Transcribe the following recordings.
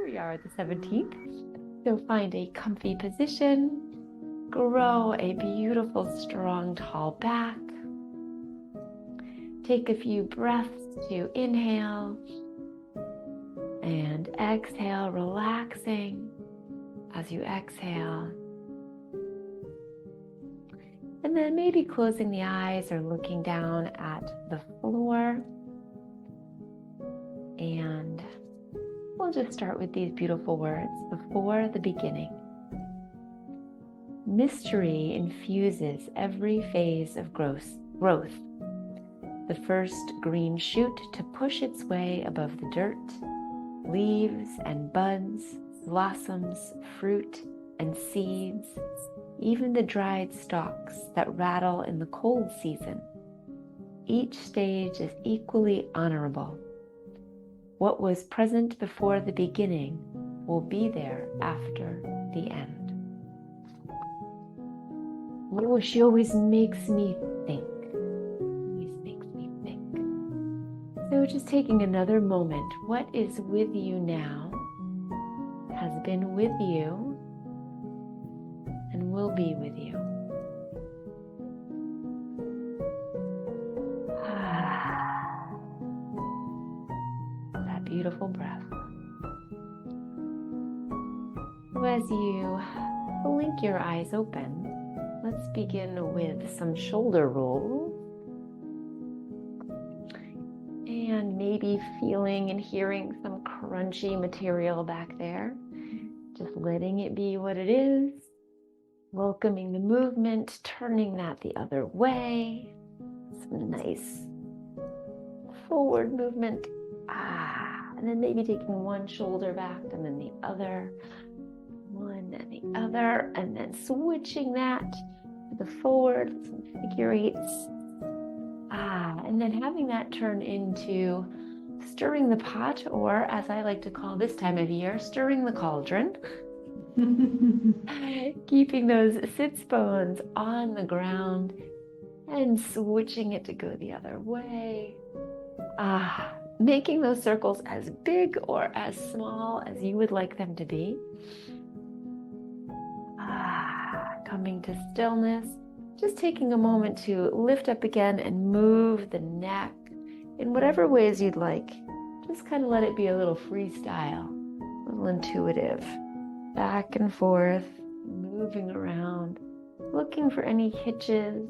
Here we are at the 17th. So find a comfy position, grow a beautiful, strong, tall back. Take a few breaths to inhale and exhale, relaxing as you exhale. And then maybe closing the eyes or looking down at the floor. And we'll just start with these beautiful words before the beginning. Mystery infuses every phase of growth. The first green shoot to push its way above the dirt, leaves and buds, blossoms, fruit and seeds, even the dried stalks that rattle in the cold season. Each stage is equally honorable. What was present before the beginning will be there after the end. Oh, she always makes me think. So just taking another moment, what is with you now, has been with you, and will be with you. That beautiful breath. So as you blink your eyes open, let's begin with some shoulder rolls. And maybe feeling and hearing some crunchy material back there. Just letting it be what it is. Welcoming the movement, turning that the other way. Some nice forward movement. And then maybe taking one shoulder back and then the other. One and the other. And then switching that to the forward, some figure eights. And then having that turn into stirring the pot, or as I like to call this time of year, stirring the cauldron. Keeping those sits bones on the ground and switching it to go the other way. Making those circles as big or as small as you would like them to be. Coming to stillness. Just taking a moment to lift up again and move the neck in whatever ways you'd like. Just kind of let it be a little freestyle, a little intuitive. Back and forth, moving around, looking for any hitches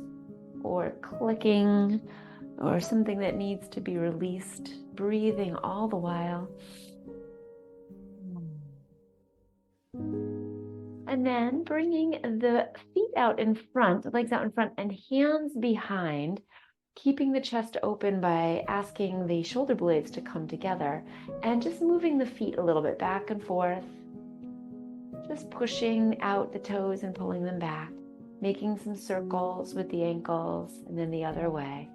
or clicking or something that needs to be released. Breathing all the while. And then bringing the feet out in front, the legs out in front and hands behind, keeping the chest open by asking the shoulder blades to come together and just moving the feet a little bit back and forth, just pushing out the toes and pulling them back, making some circles with the ankles and then the other way.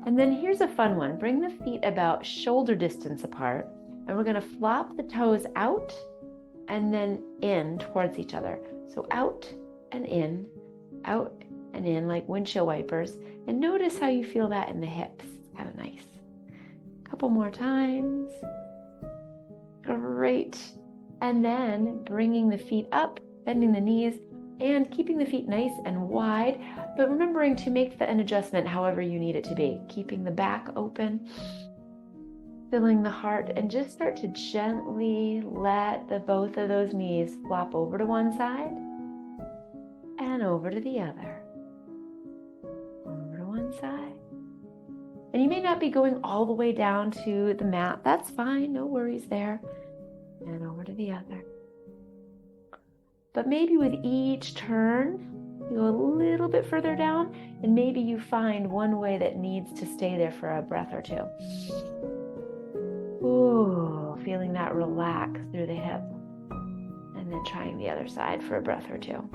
And then here's a fun one. Bring the feet about shoulder distance apart and we're going to flop the toes out and then in towards each other. So out and in like windshield wipers. And notice how you feel that in the hips. It's kind of nice. Couple more times. Great. And then bringing the feet up, bending the knees, and keeping the feet nice and wide, but remembering to make an adjustment however you need it to be. Keeping the back open. Filling the heart, and just start to gently let both of those knees flop over to one side and over to the other. Over to one side. And you may not be going all the way down to the mat. That's fine, no worries there. And over to the other. But maybe with each turn, you go a little bit further down, and maybe you find one way that needs to stay there for a breath or two. Ooh, feeling that relax through the hip. And then trying the other side for a breath or two.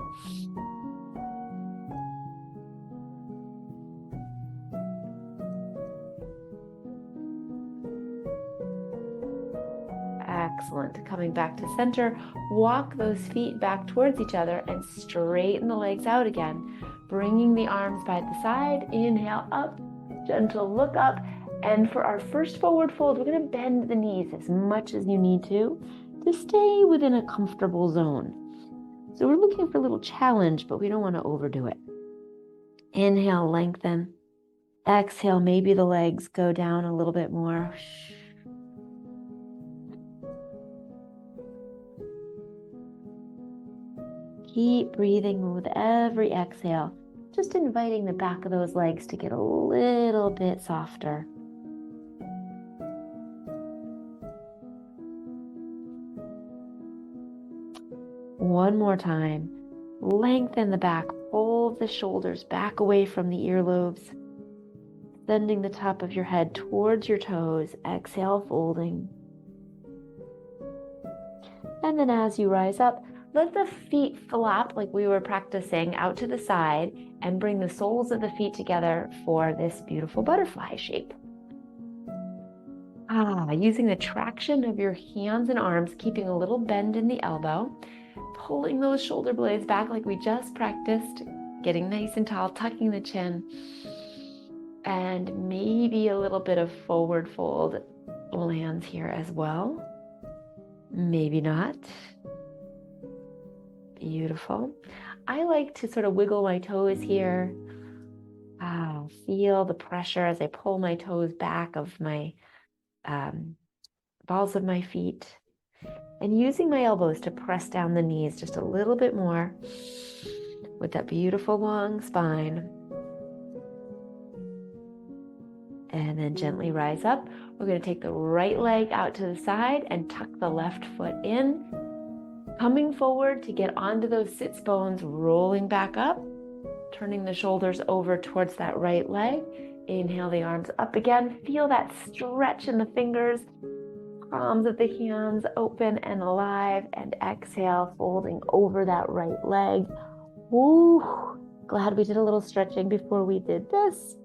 Excellent. Coming back to center, walk those feet back towards each other and straighten the legs out again. Bringing the arms by the side, inhale up, gentle look up, And for our first forward fold, we're going to bend the knees as much as you need to stay within a comfortable zone. So we're looking for a little challenge, but we don't want to overdo it. Inhale, lengthen. Exhale, maybe the legs go down a little bit more. Keep breathing with every exhale, just inviting the back of those legs to get a little bit softer. One more time. Lengthen the back, pull the shoulders back away from the earlobes, sending the top of your head towards your toes. Exhale, folding. And then as you rise up, let the feet flap like we were practicing out to the side and bring the soles of the feet together for this beautiful butterfly shape. Using the traction of your hands and arms, keeping a little bend in the elbow, pulling those shoulder blades back like we just practiced, getting nice and tall, tucking the chin, and maybe a little bit of forward fold lands here as well. Maybe not. Beautiful. I like to sort of wiggle my toes here. Feel the pressure as I pull my toes back of my balls of my feet, and using my elbows to press down the knees just a little bit more with that beautiful long spine. And then gently rise up. We're going to take the right leg out to the side and tuck the left foot in, coming forward to get onto those sits bones, rolling back up, turning the shoulders over towards that right leg. Inhale the arms up again. Feel that stretch in the fingers, palms of the hands open and alive, and exhale, folding over that right leg. Woo! Glad we did a little stretching before we did this.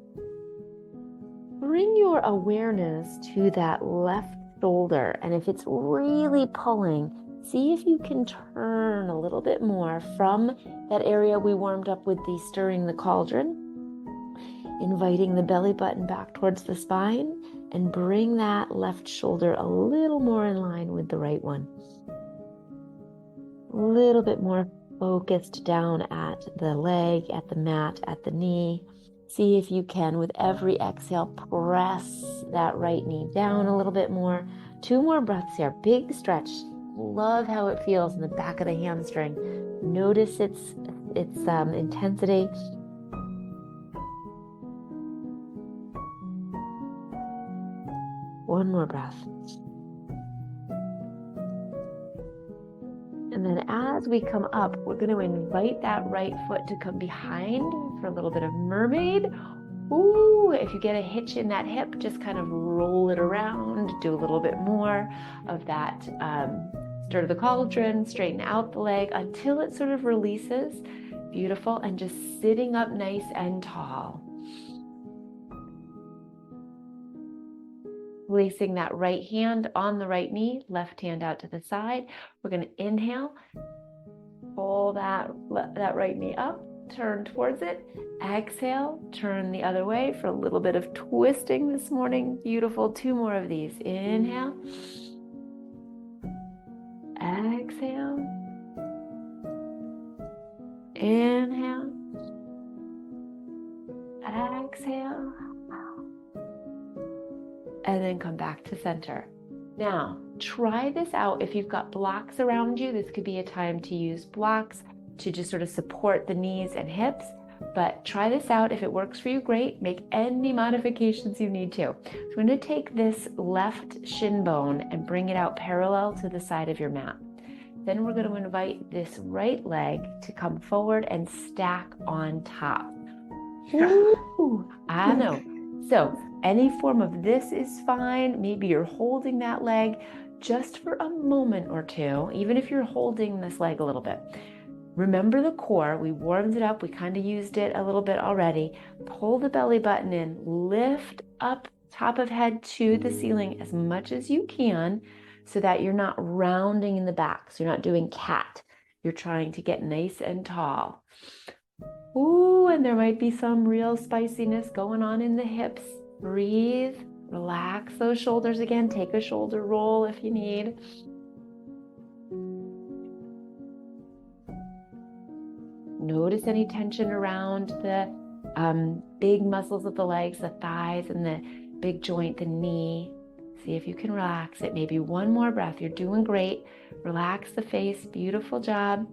Bring your awareness to that left shoulder, and if it's really pulling, see if you can turn a little bit more from that area we warmed up with the stirring the cauldron, inviting the belly button back towards the spine, and bring that left shoulder a little more in line with the right one. A little bit more focused down at the leg, at the mat, at the knee. See if you can, with every exhale, press that right knee down a little bit more. 2 more breaths here. Big stretch. Love how it feels in the back of the hamstring. Notice its intensity. One more breath. And then as we come up, we're going to invite that right foot to come behind for a little bit of mermaid. Ooh, if you get a hitch in that hip, just kind of roll it around, do a little bit more of that stir the cauldron, straighten out the leg until it sort of releases. Beautiful. And just sitting up nice and tall. Placing that right hand on the right knee, left hand out to the side. We're going to inhale, pull that right knee up, turn towards it. Exhale, turn the other way for a little bit of twisting this morning. Beautiful. 2 more of these. Inhale. Exhale. Inhale. Exhale. And then come back to center. Now, try this out. If you've got blocks around you, this could be a time to use blocks to just sort of support the knees and hips. But try this out. If it works for you, great. Make any modifications you need to. So I'm going to take this left shin bone and bring it out parallel to the side of your mat. Then we're going to invite this right leg to come forward and stack on top. Ooh, I know. So any form of this is fine. Maybe you're holding that leg just for a moment or two, even if you're holding this leg a little bit. Remember the core. We warmed it up. We kind of used it a little bit already. Pull the belly button in. Lift up top of head to the ceiling as much as you can so that you're not rounding in the back. So you're not doing cat. You're trying to get nice and tall. Ooh, and there might be some real spiciness going on in the hips. Breathe. Relax those shoulders again. Take a shoulder roll if you need. Notice any tension around the big muscles of the legs, the thighs, and the big joint, the knee. See if you can relax it. Maybe one more breath. You're doing great. Relax the face. Beautiful job.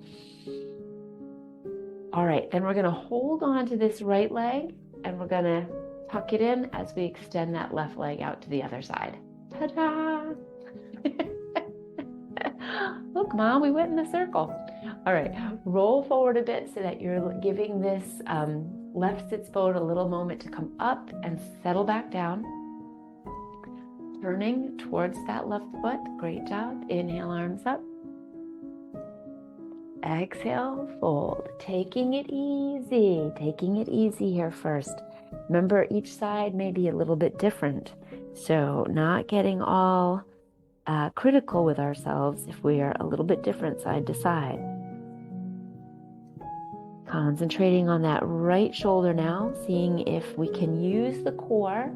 All right, then we're going to hold on to this right leg and we're going to tuck it in as we extend that left leg out to the other side. Ta-da! Look, Mom, we went in a circle. All right, roll forward a bit so that you're giving this left sits bone a little moment to come up and settle back down. Turning towards that left foot. Great job. Inhale, arms up. Exhale, fold. Taking it easy here first. Remember, each side may be a little bit different, so not getting all critical with ourselves if we are a little bit different side to side. Concentrating on that right shoulder now, seeing if we can use the core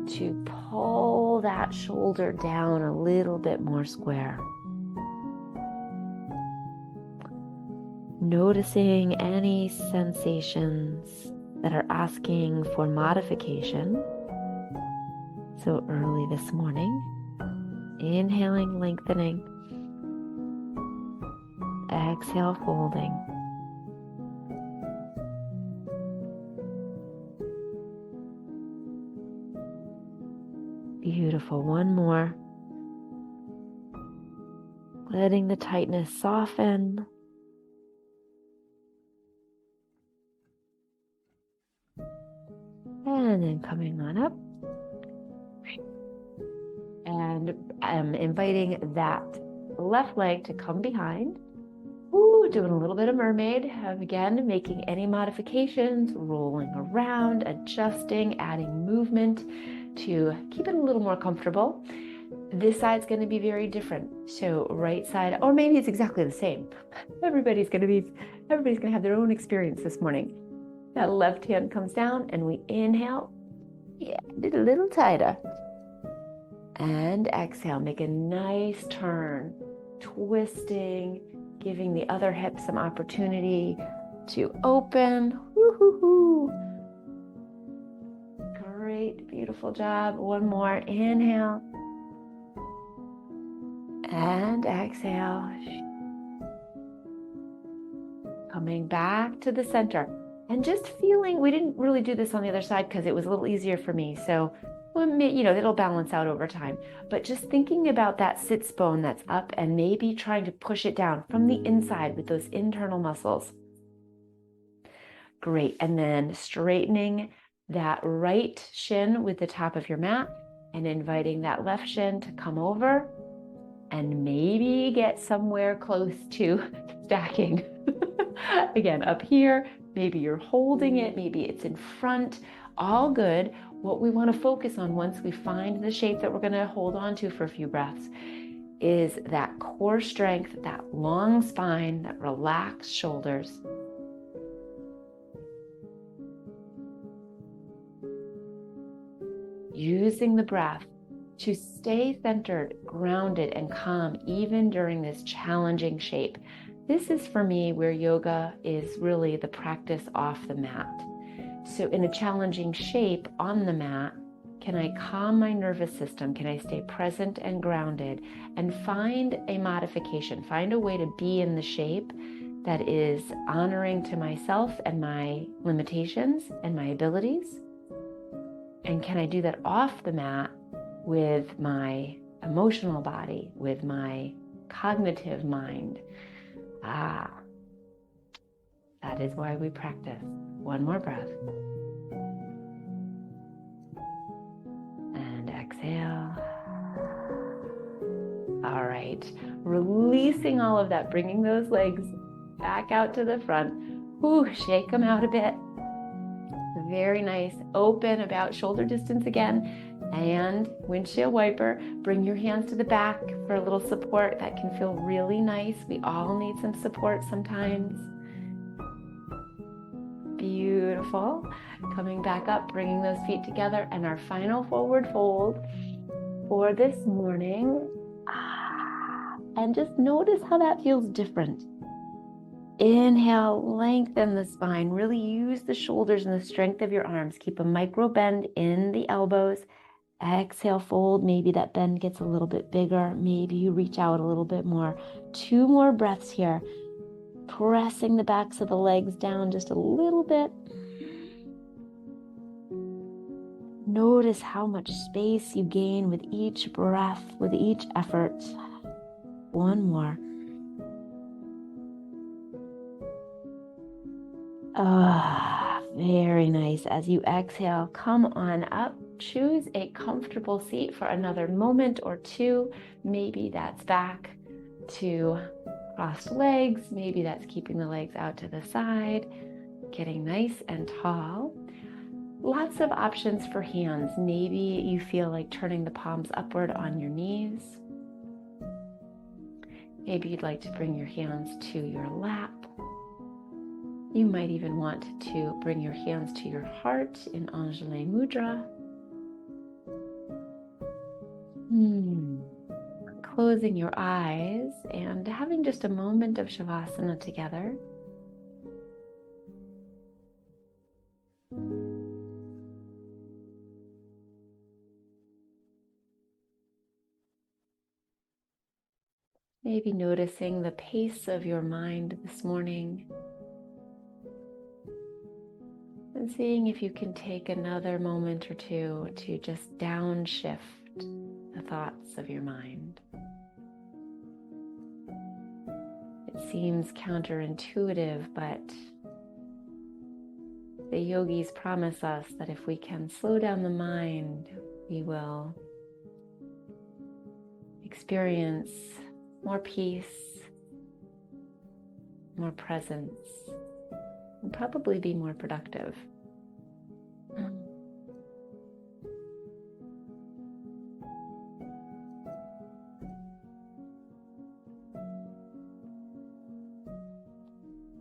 to pull that shoulder down a little bit more square. Noticing any sensations that are asking for modification. So early this morning, inhaling, lengthening, exhale, folding. Beautiful. One more. Letting the tightness soften. And then coming on up. And I'm inviting that left leg to come behind. Ooh, doing a little bit of mermaid. Again, making any modifications, rolling around, adjusting, adding movement to keep it a little more comfortable. This side's going to be very different. So right side, or maybe it's exactly the same. Everybody's going to have their own experience this morning. That left hand comes down and we inhale. Yeah, did a little tighter. And exhale, make a nice turn, twisting, giving the other hip some opportunity to open. Woo-hoo-hoo. Great, beautiful job. One more, inhale. And exhale. Coming back to the center. And just feeling, we didn't really do this on the other side because it was a little easier for me. So, it'll balance out over time. But just thinking about that sits bone that's up and maybe trying to push it down from the inside with those internal muscles. Great. And then straightening that right shin with the top of your mat and inviting that left shin to come over and maybe get somewhere close to stacking. Again, up here, maybe you're holding it, maybe it's in front, all good. What we want to focus on once we find the shape that we're going to hold on to for a few breaths is that core strength, that long spine, that relaxed shoulders. Using the breath to stay centered, grounded, and calm even during this challenging shape. This is for me where yoga is really the practice off the mat. So in a challenging shape on the mat, can I calm my nervous system? Can I stay present and grounded and find a modification, find a way to be in the shape that is honoring to myself and my limitations and my abilities? And can I do that off the mat with my emotional body, with my cognitive mind? That is why we practice. One more breath. And exhale. All right. Releasing all of that, bringing those legs back out to the front. Ooh, shake them out a bit. Very nice. Open about shoulder distance again. And windshield wiper, bring your hands to the back for a little support. That can feel really nice. We all need some support sometimes. Beautiful. Coming back up, bringing those feet together, and our final forward fold for this morning. And just notice how that feels different. Inhale, lengthen the spine. Really use the shoulders and the strength of your arms. Keep a micro bend in the elbows. Exhale, fold. Maybe that bend gets a little bit bigger. Maybe you reach out a little bit more. 2 more breaths here. Pressing the backs of the legs down just a little bit. Notice how much space you gain with each breath, with each effort. 1 more. Very nice. As you exhale, come on up. Choose a comfortable seat for another moment or 2. Maybe that's back to crossed legs. Maybe that's keeping the legs out to the side, getting nice and tall. Lots of options for hands. Maybe you feel like turning the palms upward on your knees. Maybe you'd like to bring your hands to your lap. You might even want to bring your hands to your heart in Anjali Mudra. Closing your eyes and having just a moment of Shavasana together. Maybe noticing the pace of your mind this morning. And seeing if you can take another moment or 2 to just downshift the thoughts of your mind. It seems counterintuitive, but the yogis promise us that if we can slow down the mind, we will experience more peace, more presence, and probably be more productive.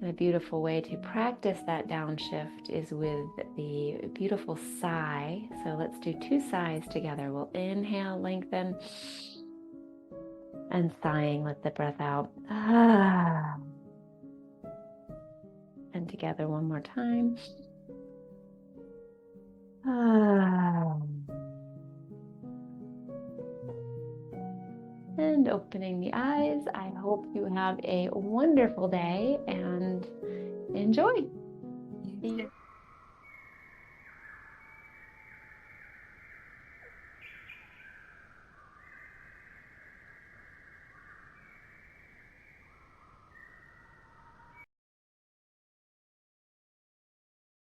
And a beautiful way to practice that downshift is with the beautiful sigh. So let's do 2 sighs together. We'll inhale, lengthen, and sighing, let the breath out. And together 1 more time. And opening the eyes. I hope you have a wonderful day and enjoy.